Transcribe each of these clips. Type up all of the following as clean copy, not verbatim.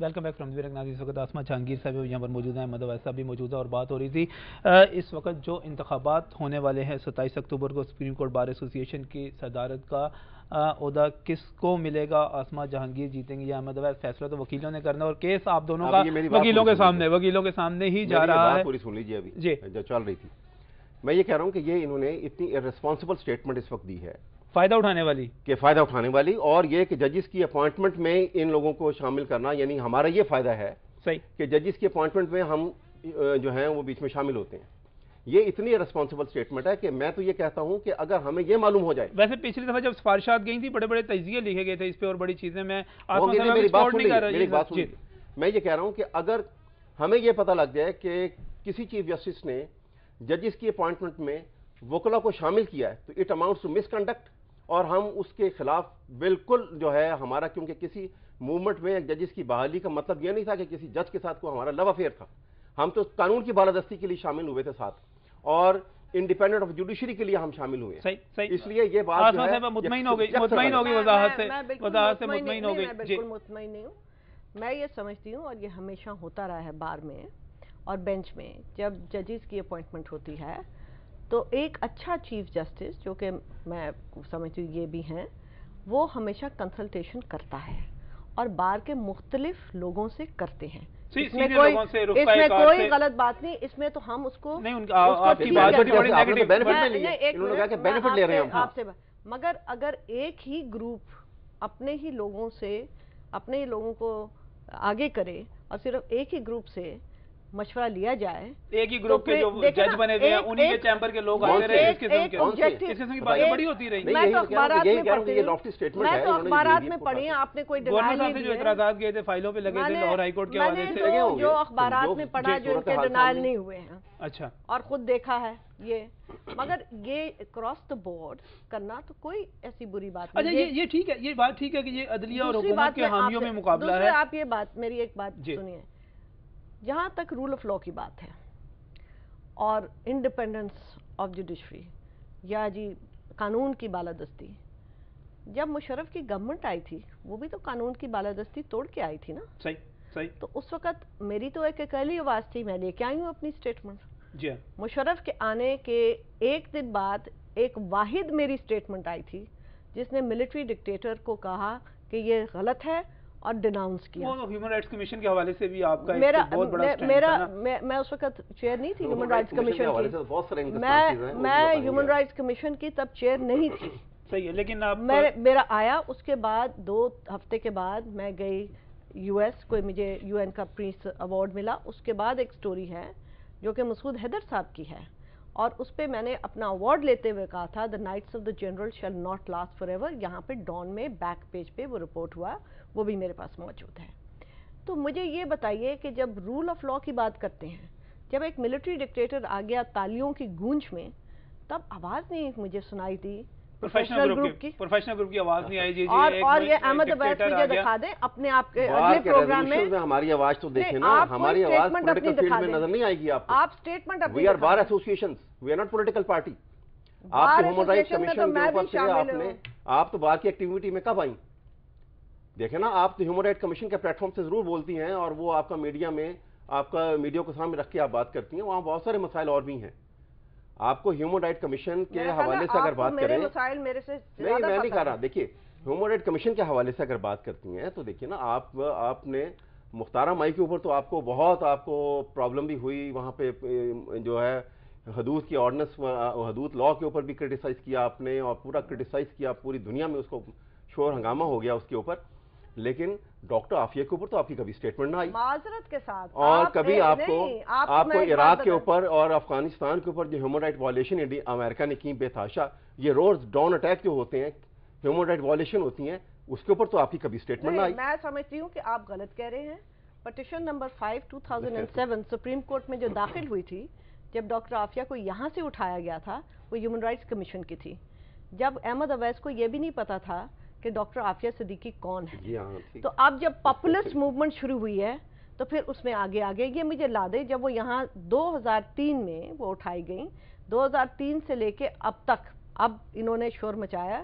Welcome back from ناظرین، اس وقت آسما جہانگیر صاحب یہاں پر موجود ہیں، احمد اویس صاحب بھی موجود ہے اور بات ہو رہی تھی اس وقت جو انتخابات ہونے والے ہیں 27 اکتوبر کو سپریم کورٹ بار ایسوسی ایشن کی صدارت کا عہدہ کس کو ملے گا؟ آسما جہانگیر جیتیں گے یا احمد اویس؟ فیصلہ تو وکیلوں نے کرنا اور کیس آپ دونوں کا وکیلوں کے سامنے ہی جا رہا ہے. پوری سن لیجیے ابھی جی جو چل رہی تھی. میں یہ کہہ رہا ہوں کہ یہ انہوں نے اتنی ارریسپانسبل سٹیٹمنٹ اس وقت دی ہے فائدہ اٹھانے والی، اور یہ کہ ججز کی اپوائنٹمنٹ میں ان لوگوں کو شامل کرنا، یعنی ہمارا یہ فائدہ ہے صحیح کہ ججز کی اپوائنٹمنٹ میں ہم جو ہیں وہ بیچ میں شامل ہوتے ہیں. یہ اتنی ریسپانسبل سٹیٹمنٹ ہے کہ میں تو یہ کہتا ہوں کہ اگر ہمیں یہ معلوم ہو جائے. ویسے پچھلی دفعہ جب سفارشات گئی تھی بڑے بڑے تجزیے لکھے گئے تھے اس پہ اور بڑی چیزیں، میں میری بات سن، میں یہ کہہ رہا ہوں کہ اگر ہمیں یہ پتہ لگ جائے کہ کسی چیف جسٹس نے ججز کی اپوائنٹمنٹ میں وکلا کو شامل کیا ہے تو it amounts to misconduct, اور ہم اس کے خلاف بالکل جو ہے ہمارا، کیونکہ کسی موومنٹ میں ججز کی بحالی کا مطلب یہ نہیں تھا کہ کسی جج کے ساتھ کو ہمارا لو افیئر تھا. ہم تو قانون کی بالادستی کے لیے شامل ہوئے تھے ساتھ، اور انڈیپینڈنٹ آف جوڈیشری کے لیے ہم شامل ہوئے. اس لیے یہ بات جو ہے مطمئن ہو گئی وضاحت سے مطمئن ہو گئی. میں بالکل مطمئن نہیں ہوں. میں یہ سمجھتی ہوں، اور یہ ہمیشہ ہوتا رہا ہے بار میں اور بینچ میں، جب ججز کی اپوائنٹمنٹ ہوتی ہے تو ایک اچھا چیف جسٹس، جو کہ میں سمجھتی ہوں یہ بھی ہیں، وہ ہمیشہ کنسلٹیشن کرتا ہے اور بار کے مختلف لوگوں سے کرتے ہیں. اس میں کوئی غلط بات نہیں. اس میں تو ہم اس کو مگر اگر ایک ہی گروپ اپنے ہی لوگوں کو آگے کرے اور صرف ایک ہی گروپ سے مشورہ لیا جائے، ایک ہی گروپ کے جو جج بنے ہوئے ہیں انہی کے چیمبر کے لوگ آتے رہے، اس قسم کی باتیں بڑی ہوتی رہی. میں تو اخبارات میں پڑھی ہیں، آپ نے کوئی ڈینائل نہیں دیے. جو اعتراضات گئے تھے فائلوں پہ لگے تھے لاہور ہائی کورٹ کے حوالے سے، جو اخبارات میں پڑھا جو ان کے ڈینائل نہیں ہوئے ہیں، اچھا، اور خود دیکھا ہے یہ. مگر یہ اکراس دا بورڈ کرنا تو کوئی ایسی بری بات نہیں. اچھا یہ ٹھیک ہے، یہ بات ٹھیک ہے کہ یہ عدلیہ اور حکومت کے حامیوں میں مقابلہ ہے. آپ یہ بات، میری ایک بات سنیے، جہاں تک رول آف لا کی بات ہے اور انڈیپینڈنس آف جوڈیشری یا قانون کی بالادستی، جب مشرف کی گورنمنٹ آئی تھی وہ بھی تو قانون کی بالادستی توڑ کے آئی تھی نا. صحیح. تو اس وقت میری تو ایک اکیلی آواز تھی، میں لے کے آئی ہوں اپنی اسٹیٹمنٹ. جی، مشرف کے آنے کے ایک دن بعد ایک واحد میری اسٹیٹمنٹ آئی تھی جس نے ملٹری ڈکٹیٹر کو کہا کہ یہ غلط ہے اور ڈیناؤنس کیا. ہیومن رائٹس کمیشن کے حوالے سے بھی آپ کا بہت بڑا میں اس وقت چیئر نہیں تھی ہیومن رائٹس کمیشن کی. میں ہیومن رائٹس کمیشن کی تب چیئر نہیں تھی. صحیح ہے، لیکن میرا آیا اس کے بعد 2 ہفتے کے بعد میں گئی یو ایس، کوئی مجھے یو این کا پیس ایوارڈ ملا. اس کے بعد ایک سٹوری ہے جو کہ مسعود حیدر صاحب کی ہے، اور اس پہ میں نے اپنا ایوارڈ لیتے ہوئے کہا تھا the knights of the general shall not last forever ایور. یہاں پہ ڈان میں بیک پیج پہ وہ رپورٹ ہوا، وہ بھی میرے پاس موجود ہے. تو مجھے یہ بتائیے کہ جب رول آف لا کی بات کرتے ہیں، جب ایک ملٹری ڈکٹیٹر آ گیا تالیوں کی گونج میں، تب آواز نہیں مجھے سنائی دی پروفیشنل گروپ کی آواز نہیں آئی. اور یہ احمد اویس مجھے دکھا دیں اپنے آپ کے اگلے پروگرام میں ہماری آواز تو دیکھیں نا. ہماری آواز پولیٹیکل فیلڈ میں نظر نہیں آئے گی آپ کو. آپ اسٹیٹمنٹ اپنی we are bar associations, we are not political party. آپ کے ہیومن رائٹس کمیشن کے اوپر سے آپ تو بار کی ایکٹیویٹی میں کب آئیں؟ دیکھیں نا، آپ تو ہیومن رائٹ کمیشن کے پلیٹ فارم سے ضرور بولتی ہیں، اور وہ آپ کا میڈیا میں، آپ کا میڈیا کو سامنے رکھ کے آپ بات کرتی ہیں. وہاں بہت سارے مسائل اور بھی ہیں. آپ کو ہیومن رائٹ کمیشن کے حوالے سے اگر بات کریں، مسائل میرے سے نہیں میں نہیں کہہ رہا. دیکھیے ہیومن رائٹ کمیشن کے حوالے سے اگر بات کرتی ہیں تو دیکھیے نا، آپ نے مختارہ مائی کے اوپر تو آپ کو پرابلم بھی ہوئی. وہاں پہ جو ہے حدود کی آرڈیننس، حدود لا کے اوپر بھی کرٹیسائز کیا آپ نے، اور پورا کرٹیسائز کیا، پوری دنیا میں اس کو شور ہنگامہ ہو گیا اس کے اوپر. لیکن ڈاکٹر عافیہ کے اوپر تو آپ کی کبھی اسٹیٹمنٹ نہ آئی، معذرت کے ساتھ. اور کبھی آپ کو عراق کے اوپر اور افغانستان کے اوپر جو ہیومن رائٹ وائلیشن امریکہ نے کی بے تحاشا، یہ روز ڈاؤن اٹیک جو ہوتے ہیں، ہیومن رائٹ وائلیشن ہوتی ہیں، اس کے اوپر تو آپ کی کبھی اسٹیٹمنٹ نہ آئی. میں سمجھتی ہوں کہ آپ غلط کہہ رہے ہیں. پٹیشن نمبر 5 2007 سپریم کورٹ میں جو داخل ہوئی تھی، جب ڈاکٹر عافیہ کو یہاں سے اٹھایا گیا تھا، وہ ہیومن رائٹس کمیشن کی تھی. جب احمد اویس کو یہ بھی نہیں پتا تھا کہ ڈاکٹر عافیہ صدیقی کون ہے. تو اب جب پاپولسٹ موومنٹ شروع ہوئی ہے تو پھر اس میں آگے یہ مجھے لا دے. جب وہ یہاں 2003 میں وہ اٹھائی گئیں، 2003 سے لے کے اب تک، اب انہوں نے شور مچایا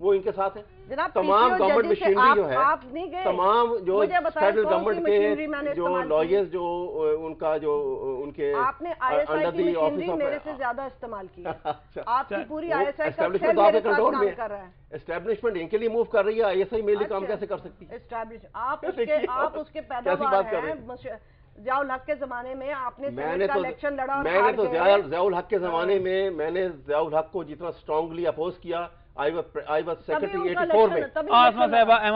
وہ ان کے ساتھ ہے. جناب تمام گورنمنٹ مشینری جو ہے, آپ نہیں گئے, تمام جو فیڈرل گورنمنٹ کے جو لائرز جو ان کا جو ان کے آپ نے آئی ایس آئی کی مشینری میرے سے زیادہ استعمال کی ہے. آپ کی پوری آئی ایس آئی کا اسٹیبلشمنٹ آپ کے کنٹرول میں ہے. اسٹیبلشمنٹ ان کے لیے موو کر رہی ہے, آئی ایس آئی میرے لیے کام کیسے کر سکتی ہے؟ آپ اس کے پیداوار ہیں. ضیاء الحق کے زمانے میں آپ نے سینیٹ کا الیکشن لڑا, میں نے تو ضیاء الحق کے زمانے میں نے ضیاء الحق کو جتنا اسٹرانگلی اپوز کیا, آئی واز سیکرٹری 84 میں. احمد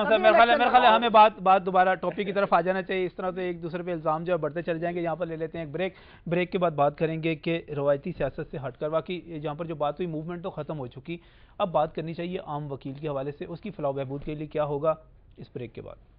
صاحب میرے خیال ہے ہمیں بات دوبارہ ٹاپک کی طرف آ جانا چاہیے. اس طرح تو ایک دوسرے پہ الزام جو ہے بڑھتے چل جائیں گے. یہاں پر لے لیتے ہیں ایک بریک کے بعد بات کریں گے کہ روایتی سیاست سے ہٹ کر واقعی جہاں پر جو بات ہوئی موومنٹ تو ختم ہو چکی, اب بات کرنی چاہیے عام وکیل کے حوالے سے, اس کی فلاح و بہبود کے لیے کیا ہوگا, اس بریک کے بعد.